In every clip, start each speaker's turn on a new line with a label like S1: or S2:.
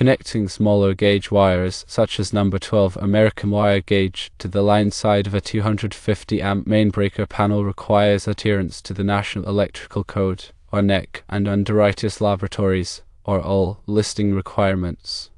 S1: Connecting smaller gauge wires, such as number 12 American wire gauge, to the line side of a 250 amp main breaker panel requires adherence to the National Electrical Code, or NEC, and Underwriters Laboratories, or all, listing requirements.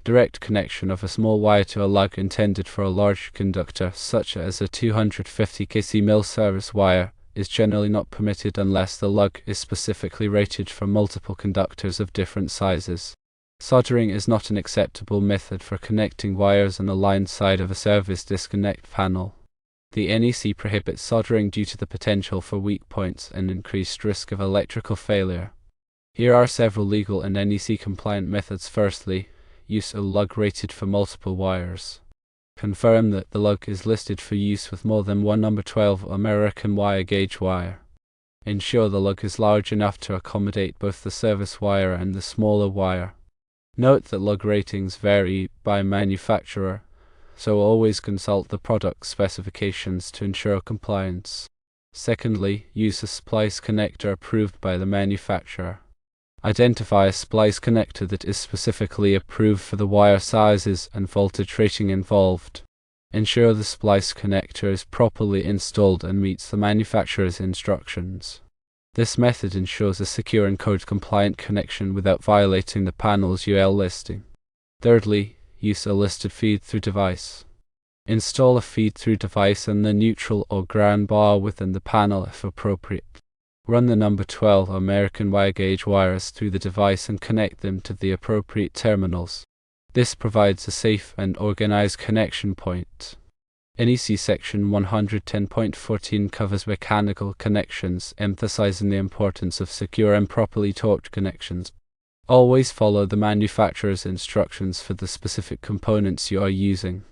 S1: Direct connection of a small wire to a lug intended for a large conductor, such as a 250 kc mil service wire, is generally not permitted unless the lug is specifically rated for multiple conductors of different sizes. Soldering is not an acceptable method for connecting wires on the line side of a service disconnect panel. The NEC prohibits soldering due to the potential for weak points and increased risk of electrical failure. Here are several legal and NEC compliant methods. Firstly, use a lug rated for multiple wires. Confirm that the lug is listed for use with more than one number 12 American wire gauge wire. Ensure the lug is large enough to accommodate both the service wire and the smaller wire. Note that lug ratings vary by manufacturer, so always consult the product specifications to ensure compliance. Secondly, use a splice connector approved by the manufacturer. Identify a splice connector that is specifically approved for the wire sizes and voltage rating involved. Ensure the splice connector is properly installed and meets the manufacturer's instructions. This method ensures a secure and code-compliant connection without violating the panel's UL listing. Thirdly, use a listed feed-through device. Install a feed-through device on the neutral or ground bar within the panel if appropriate. Run the number 12 American wire gauge wires through the device and connect them to the appropriate terminals. This provides a safe and organized connection point. NEC Section 110.14 covers mechanical connections, emphasizing the importance of secure and properly torqued connections. Always follow the manufacturer's instructions for the specific components you are using.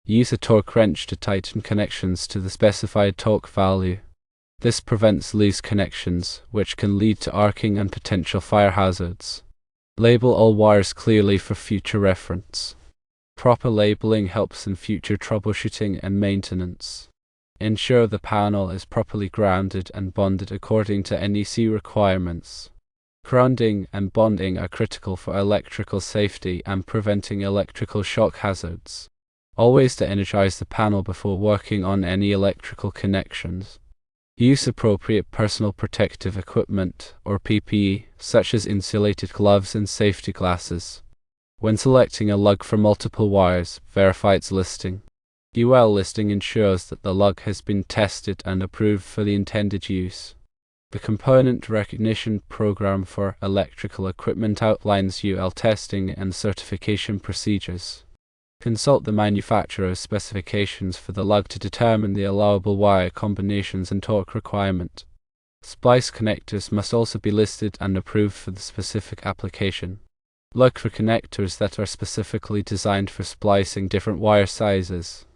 S1: Use a torque wrench to tighten connections to the specified torque value. This prevents loose connections, which can lead to arcing and potential fire hazards. Label all wires clearly for future reference. Proper labeling helps in future troubleshooting and maintenance. Ensure the panel is properly grounded and bonded according to NEC requirements. Grounding and bonding are critical for electrical safety and preventing electrical shock hazards. Always de-energize the panel before working on any electrical connections. Use appropriate personal protective equipment, or PPE, such as insulated gloves and safety glasses. When selecting a lug for multiple wires, verify its listing. UL listing ensures that the lug has been tested and approved for the intended use. The Component Recognition Program for Electrical Equipment outlines UL testing and certification procedures. Consult the manufacturer's specifications for the lug to determine the allowable wire combinations and torque requirement. Splice connectors must also be listed and approved for the specific application. Look for connectors that are specifically designed for splicing different wire sizes.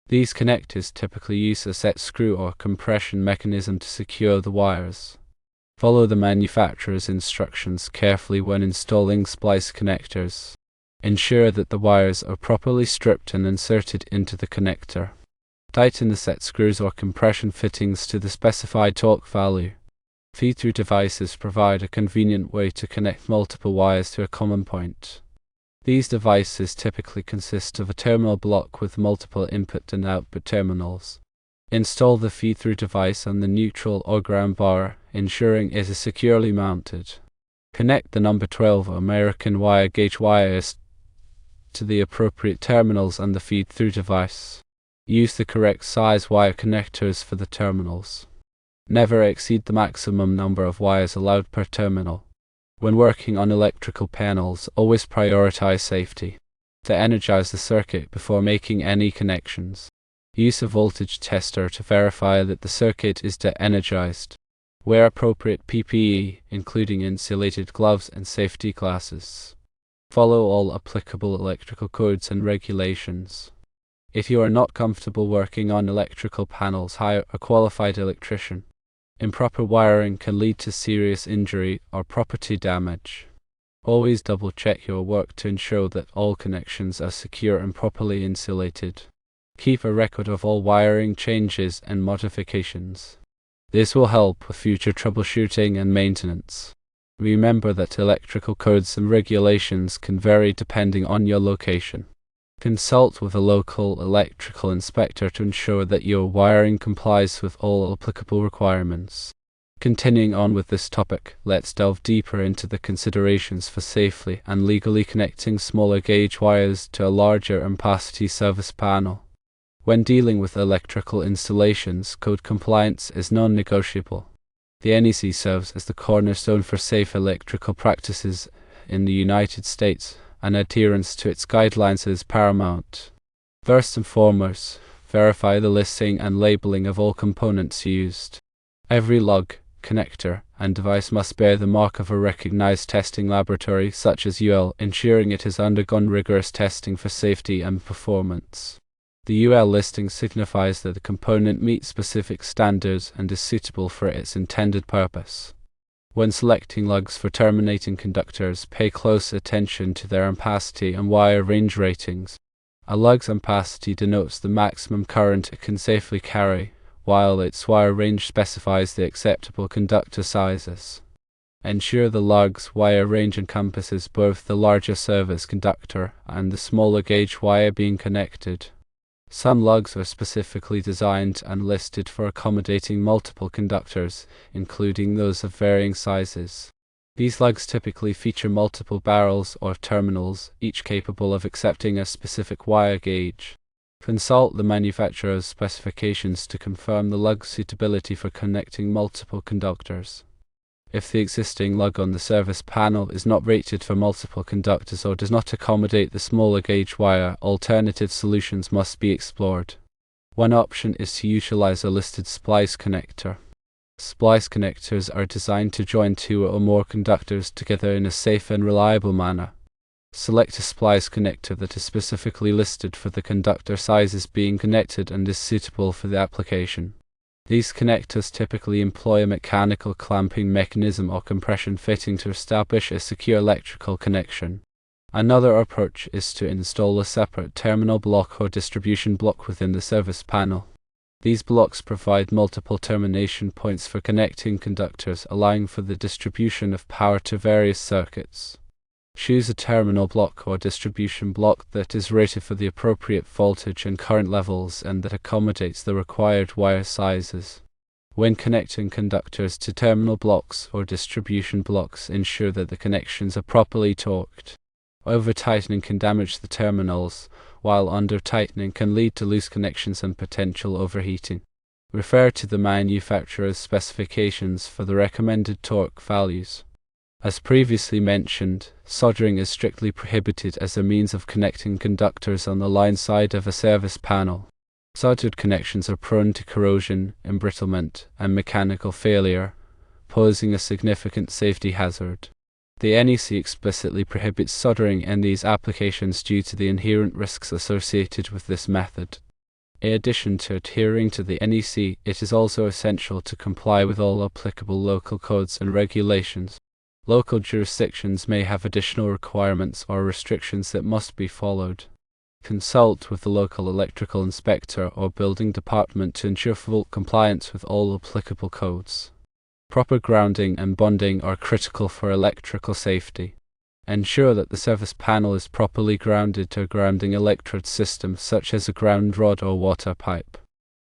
S1: These connectors typically use a set screw or compression mechanism to secure the wires. Follow the manufacturer's instructions carefully when installing splice connectors. Ensure that the wires are properly stripped and inserted into the connector. Tighten the set screws or compression fittings to the specified torque value. Feed-through devices provide a convenient way to connect multiple wires to a common point. These devices typically consist of a terminal block with multiple input and output terminals. Install the feed-through device on the neutral or ground bar, ensuring it is securely mounted. Connect the number 12 American wire gauge wires to the appropriate terminals on the feed-through device. Use the correct size wire connectors for the terminals. Never exceed the maximum number of wires allowed per terminal. When working on electrical panels, always prioritize safety. De-energize the circuit before making any connections. Use a voltage tester to verify that the circuit is de-energized. Wear appropriate PPE, including insulated gloves and safety glasses. Follow all applicable electrical codes and regulations. If you are not comfortable working on electrical panels, hire a qualified electrician. Improper wiring can lead to serious injury or property damage. Always double-check your work to ensure that all connections are secure and properly insulated. Keep a record of all wiring changes and modifications. This will help with future troubleshooting and maintenance. Remember that electrical codes and regulations can vary depending on your location. Consult with a local electrical inspector to ensure that your wiring complies with all applicable requirements. Continuing on with this topic, let's delve deeper into the considerations for safely and legally connecting smaller gauge wires to a larger ampacity service panel. When dealing with electrical installations, code compliance is non-negotiable. The NEC serves as the cornerstone for safe electrical practices in the United States, and adherence to its guidelines is paramount. First and foremost, verify the listing and labeling of all components used. Every lug, connector, and device must bear the mark of a recognized testing laboratory such as UL, ensuring it has undergone rigorous testing for safety and performance. The UL listing signifies that the component meets specific standards and is suitable for its intended purpose. When selecting lugs for terminating conductors, pay close attention to their ampacity and wire range ratings. A lug's ampacity denotes the maximum current it can safely carry, while its wire range specifies the acceptable conductor sizes. Ensure the lug's wire range encompasses both the larger service conductor and the smaller gauge wire being connected. Some lugs are specifically designed and listed for accommodating multiple conductors, including those of varying sizes. These lugs typically feature multiple barrels or terminals, each capable of accepting a specific wire gauge. Consult the manufacturer's specifications to confirm the lug's suitability for connecting multiple conductors. If the existing lug on the service panel is not rated for multiple conductors or does not accommodate the smaller gauge wire, alternative solutions must be explored. One option is to utilize a listed splice connector. Splice connectors are designed to join two or more conductors together in a safe and reliable manner. Select a splice connector that is specifically listed for the conductor sizes being connected and is suitable for the application. These connectors typically employ a mechanical clamping mechanism or compression fitting to establish a secure electrical connection. Another approach is to install a separate terminal block or distribution block within the service panel. These blocks provide multiple termination points for connecting conductors, allowing for the distribution of power to various circuits. Choose a terminal block or distribution block that is rated for the appropriate voltage and current levels and that accommodates the required wire sizes. When connecting conductors to terminal blocks or distribution blocks, ensure that the connections are properly torqued. Over-tightening can damage the terminals, while under-tightening can lead to loose connections and potential overheating. Refer to the manufacturer's specifications for the recommended torque values. As previously mentioned, soldering is strictly prohibited as a means of connecting conductors on the line side of a service panel. Soldered connections are prone to corrosion, embrittlement, and mechanical failure, posing a significant safety hazard. The NEC explicitly prohibits soldering in these applications due to the inherent risks associated with this method. In addition to adhering to the NEC, it is also essential to comply with all applicable local codes and regulations. Local jurisdictions may have additional requirements or restrictions that must be followed. Consult with the local electrical inspector or building department to ensure full compliance with all applicable codes. Proper grounding and bonding are critical for electrical safety. Ensure that the service panel is properly grounded to a grounding electrode system such as a ground rod or water pipe.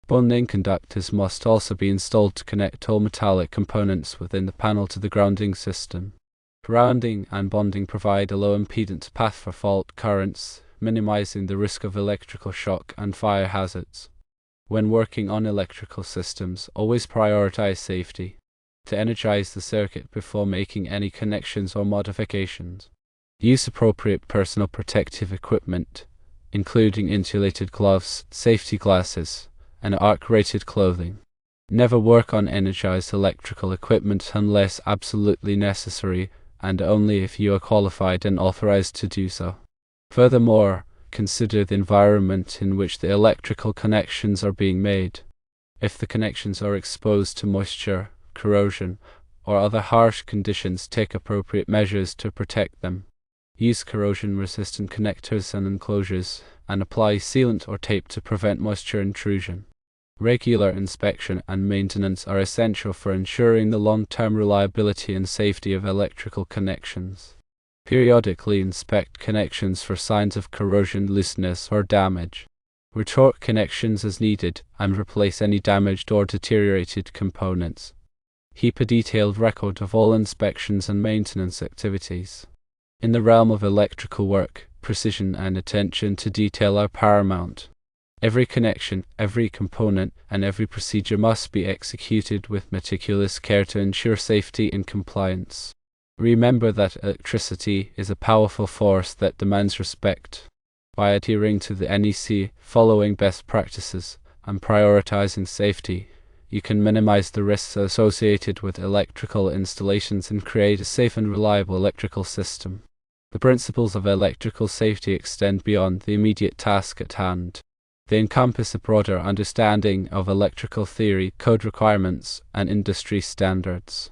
S1: Bonding conductors must also be installed to connect all metallic components within the panel to the grounding system. Grounding and bonding provide a low impedance path for fault currents, minimizing the risk of electrical shock and fire hazards. When working on electrical systems, always prioritize safety. To energize the circuit before making any connections or modifications. Use appropriate personal protective equipment, including insulated gloves, safety glasses, and arc-rated clothing. Never work on energized electrical equipment unless absolutely necessary, and only if you are qualified and authorized to do so. Furthermore, consider the environment in which the electrical connections are being made. If the connections are exposed to moisture, corrosion, or other harsh conditions, take appropriate measures to protect them. Use corrosion-resistant connectors and enclosures, and apply sealant or tape to prevent moisture intrusion. Regular inspection and maintenance are essential for ensuring the long-term reliability and safety of electrical connections. Periodically inspect connections for signs of corrosion, looseness, or damage. Retort connections as needed, and replace any damaged or deteriorated components. Keep a detailed record of all inspections and maintenance activities. In the realm of electrical work, precision and attention to detail are paramount. Every connection, every component, and every procedure must be executed with meticulous care to ensure safety and compliance. Remember that electricity is a powerful force that demands respect. By adhering to the NEC, following best practices, and prioritizing safety, you can minimize the risks associated with electrical installations and create a safe and reliable electrical system. The principles of electrical safety extend beyond the immediate task at hand. They encompass a broader understanding of electrical theory, code requirements, and industry standards.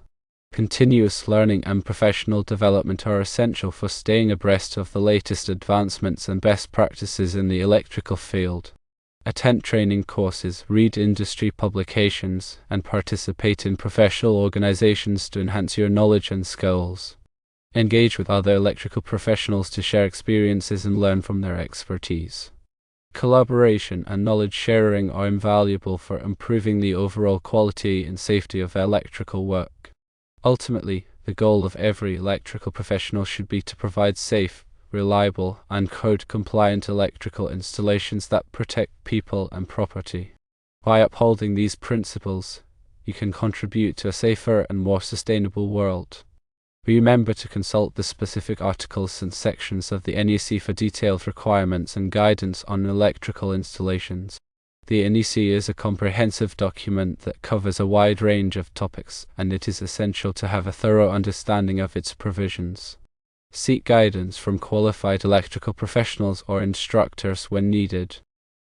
S1: Continuous learning and professional development are essential for staying abreast of the latest advancements and best practices in the electrical field. Attend training courses, read industry publications, and participate in professional organizations to enhance your knowledge and skills. Engage with other electrical professionals to share experiences and learn from their expertise. Collaboration and knowledge sharing are invaluable for improving the overall quality and safety of electrical work. Ultimately, the goal of every electrical professional should be to provide safe, reliable, and code-compliant electrical installations that protect people and property. By upholding these principles, you can contribute to a safer and more sustainable world. Remember to consult the specific articles and sections of the NEC for detailed requirements and guidance on electrical installations. The NEC is a comprehensive document that covers a wide range of topics, and it is essential to have a thorough understanding of its provisions. Seek guidance from qualified electrical professionals or instructors when needed.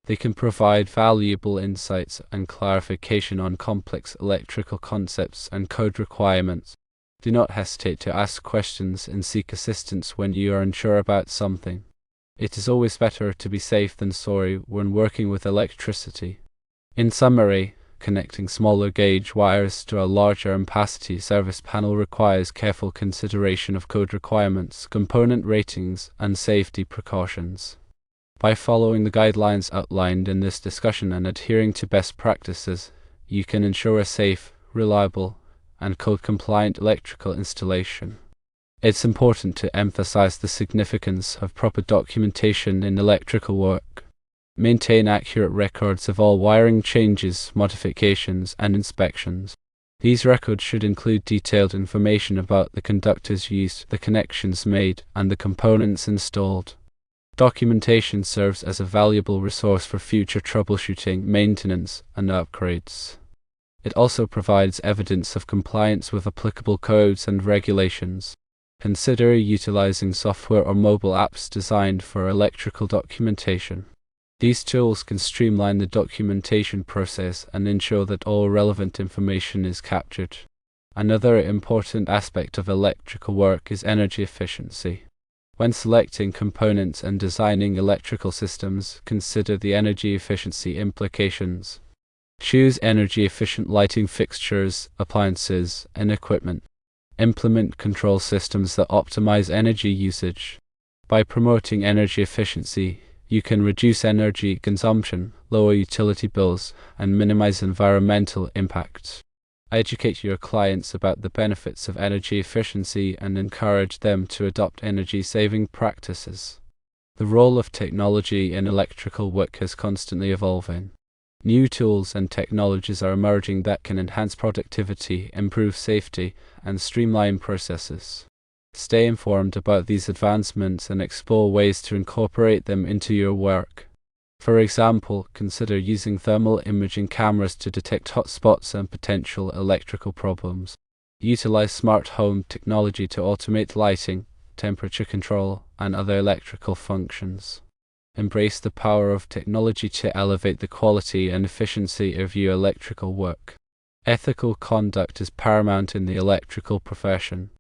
S1: They can provide valuable insights and clarification on complex electrical concepts and code requirements. Do not hesitate to ask questions and seek assistance when you are unsure about something. It is always better to be safe than sorry when working with electricity. In summary, connecting smaller gauge wires to a larger ampacity service panel requires careful consideration of code requirements, component ratings, and safety precautions. By following the guidelines outlined in this discussion and adhering to best practices, you can ensure a safe, reliable, and code-compliant electrical installation. It's important to emphasize the significance of proper documentation in electrical work. Maintain accurate records of all wiring changes, modifications, and inspections. These records should include detailed information about the conductors used, the connections made, and the components installed. Documentation serves as a valuable resource for future troubleshooting, maintenance, and upgrades. It also provides evidence of compliance with applicable codes and regulations. Consider utilizing software or mobile apps designed for electrical documentation. These tools can streamline the documentation process and ensure that all relevant information is captured. Another important aspect of electrical work is energy efficiency. When selecting components and designing electrical systems, consider the energy efficiency implications. Choose energy-efficient lighting fixtures, appliances, and equipment. Implement control systems that optimize energy usage. By promoting energy efficiency, you can reduce energy consumption, lower utility bills, and minimize environmental impact. Educate your clients about the benefits of energy efficiency and encourage them to adopt energy-saving practices. The role of technology in electrical work is constantly evolving. New tools and technologies are emerging that can enhance productivity, improve safety, and streamline processes. Stay informed about these advancements and explore ways to incorporate them into your work. For example, consider using thermal imaging cameras to detect hotspots and potential electrical problems. Utilize smart home technology to automate lighting, temperature control, and other electrical functions. Embrace the power of technology to elevate the quality and efficiency of your electrical work. Ethical conduct is paramount in the electrical profession.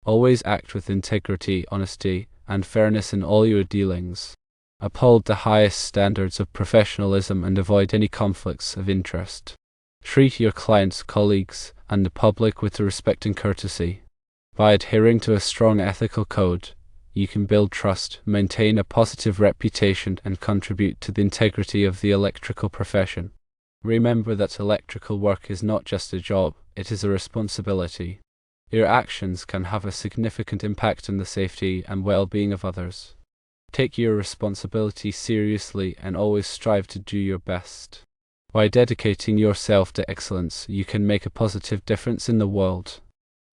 S1: Always act with integrity, honesty, and fairness in all your dealings. Uphold the highest standards of professionalism and avoid any conflicts of interest. Treat your clients, colleagues, and the public with respect and courtesy. By adhering to a strong ethical code, you can build trust, maintain a positive reputation, and contribute to the integrity of the electrical profession. Remember that electrical work is not just a job, it is a responsibility. Your actions can have a significant impact on the safety and well-being of others. Take your responsibility seriously and always strive to do your best. By dedicating yourself to excellence, you can make a positive difference in the world.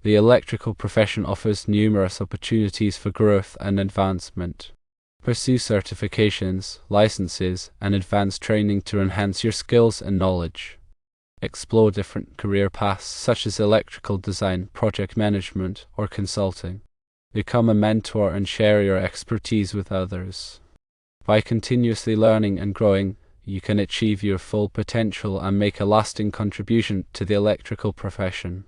S1: The electrical profession offers numerous opportunities for growth and advancement. Pursue certifications, licenses, and advanced training to enhance your skills and knowledge. Explore different career paths such as electrical design, project management, or consulting. Become a mentor and share your expertise with others. By continuously learning and growing, you can achieve your full potential and make a lasting contribution to the electrical profession.